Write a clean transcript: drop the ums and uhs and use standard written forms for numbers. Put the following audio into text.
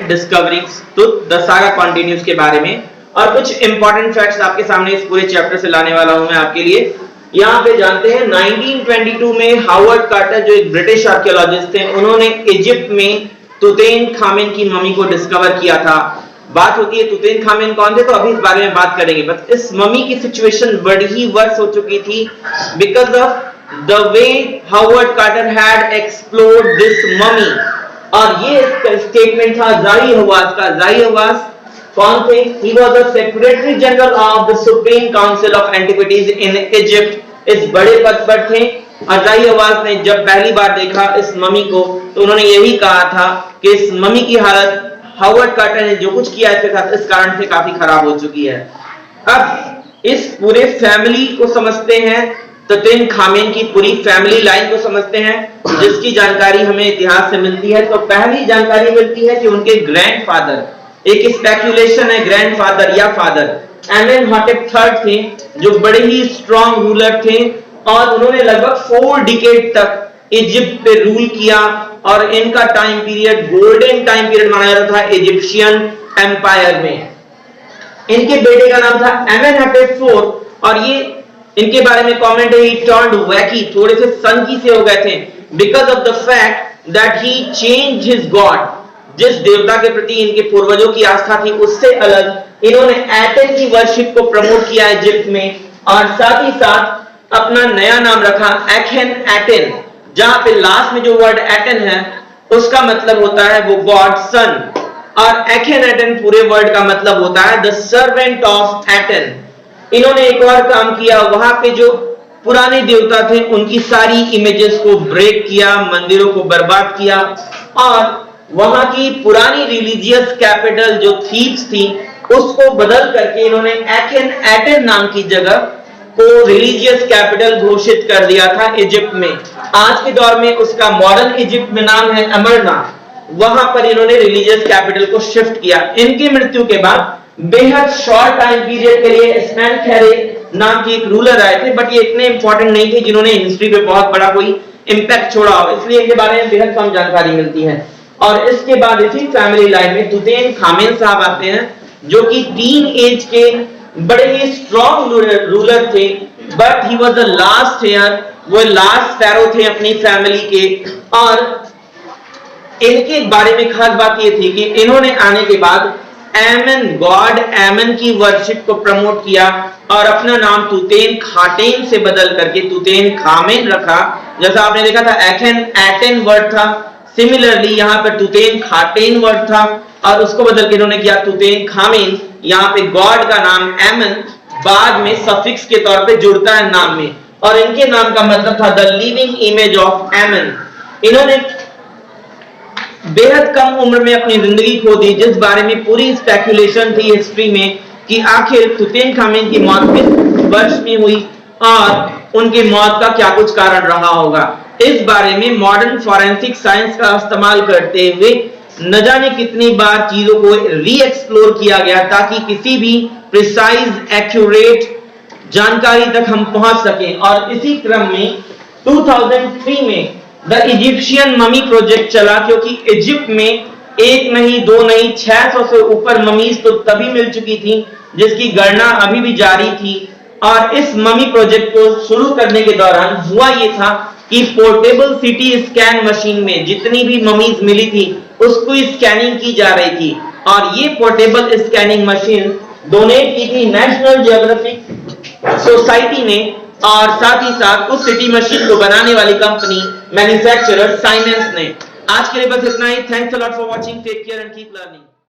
Discoveries तो the saga continues के बारे में और कुछ इंपॉर्टेंट फैक्ट्स आपके सामने इस पूरे चैप्टर से लाने वाला हूं मैं आपके लिए। यहाँ पे जानते हैं 1922 में हावर्ड कार्टर जो एक ब्रिटिश आर्कियोलॉजिस्ट थे, उन्होंने इजिप्ट में तुतनखामेन की मम्मी को डिस्कवर किया था। बात होती है तुतनखामेन कौन थे, तो अभी इस बारे में बात करेंगे। बट इस मम्मी की सिचुएशन बड़ी ही वर्स हो चुकी थी because of the way Howard Carter had explored this mummy. और ये स्टेटमेंट था जाही हवास का। जाही हवास कौन थे? He was the Secretary General of the Supreme Council of Antiquities in Egypt। इस बड़े पद पर थे और जाही हवास ने जब पहली बार देखा इस मम्मी को तो उन्होंने यही कहा था कि इस मम्मी की हालत हावर्ड कार्टर ने जो कुछ किया इसके साथ इस कारण से काफी खराब हो चुकी है। अब इस पूरे फैमिली को समझते हैं, तुतनखामेन की पूरी फैमिली लाइन को समझते हैं, जिसकी जानकारी हमें इतिहास से मिलती है। तो पहली जानकारी मिलती है कि उनके ग्रैंडफादर, एक स्पेकुलेशन है ग्रैंडफादर या फादर, एमेनहॉटेप III थे, जो बड़े ही स्ट्रॉन्ग रूलर थे और उन्होंने लगभग 4 डिकेड तक इजिप्ट पे रूल किया और इनका time period golden time period माना जाता था इजिप्शियन एम्पायर में। इनके बेटे का नाम था एमेनहॉटेप IV और ये इनके बारे में कमेंट है, ही टर्न्ड वैकी, थोड़े से सनकी से हो गए थे because of the fact that he changed his God. जिस देवता के प्रति इनके पूर्वजों की आस्था थी उससे अलग इन्होंने एटेन की वर्शिप को प्रमोट किया इजिप्ट में और साथ ही साथ अपना नया नाम रखा एखेन एटेन, जहां पे लास्ट में जो वर्ड एटेन है उसका मतलब होता है वो गॉड सन, और एखेन एटेन पूरे वर्ड का मतलब होता है द सर्वेंट ऑफ एटेन। इन्होंने एक और काम किया, वहां पे जो पुराने देवता थे उनकी सारी इमेजेस को ब्रेक किया, मंदिरों को बर्बाद किया और वहां की पुरानी रिलीजियस कैपिटल जो थीब्स थी उसको बदल करके इन्होंने एखेन एटेन नाम की जगह को रिलीजियस कैपिटल घोषित कर दिया था इजिप्ट में। आज के दौर में उसका मॉडर्न इजिप्ट में नाम है अमरनाथ। वहां पर इन्होंने रिलीजियस कैपिटल को शिफ्ट किया। इनकी मृत्यु के बाद बेहद शॉर्ट टाइम पीरियड के लिए स्मेनखेरे नाम की एक रूलर आए थे, बट ये इतने इंपॉर्टेंट नहीं थे जिन्होंने हिस्ट्री पे बहुत बड़ा कोई इंपैक्ट छोड़ा हो, इसलिए इनके बारे में बेहद कम जानकारी मिलती है। और इसके बाद इसी फैमिली लाइन में तुतनखामेन साहब आते हैं जो कि टीन एज के बड़े ही स्ट्रॉन्ग रूलर थे, but he was the last heir, वो लास्ट फेरो थे अपनी फैमिली के। और इनके बारे में खास बात ये थी कि इन्होंने आने के बाद एमन गॉड एमन की वर्शिप को प्रमोट किया और अपना नाम तुतनखाटेन से बदल करके तुतनखामेन रखा। जैसा आपने देखा था एखेन एटेन वर्ड था, सिमिलरली यहाँ पर तुतनखाटेन वर्ड था और उसको बदल के इन्होंने किया तुतनखामेन। यहाँ पे गॉड का नाम एमन बाद में सफिक्स के तौर पे जुड़ता है नाम में और इनके नाम का मतलब था द लिविंग इमेज ऑफ एमन। इन्होंने बेहद कम उम्र में अपनी जिंदगी खो दी, जिस बारे में पूरी स्पेकुलेशन थी हिस्ट्री में कि आखिर तुतनखामेन की मौत किस वर्ष में हुई और उनकी मौत का क्या कुछ कारण रहा होगा। इस बारे में मॉडर्न फॉरेंसिक साइंस का इस्तेमाल करते हुए न जाने कितनी बार चीजों को री एक्सप्लोर किया गया ताकि किसी भी प्रिसाइज एक्यूरेट जानकारी तक हम पहुंच सकें। और इसी क्रम में 2003 में द इजिप्शियन ममी प्रोजेक्ट चला, क्योंकि इजिप्ट में एक नहीं दो नहीं 600 से ऊपर ममीज तो तभी मिल चुकी थी जिसकी गणना अभी भी जारी थी। और इस ममी प्रोजेक्ट को शुरू करने के दौरान हुआ ये था कि पोर्टेबल सिटी स्कैन मशीन में जितनी भी ममीज मिली थी उसको स्कैनिंग की जा रही थी और ये पोर्टेबल स्कैनिंग मशीन डोनेट की थी नेशनल जियोग्राफिक सोसाइटी ने और साथ ही साथ उस सिटी मशीन को बनाने वाली कंपनी मैन्युफैक्चरर साइमेंस ने। आज के लिए बस इतना ही। Thanks a lot for watching, take care and keep learning.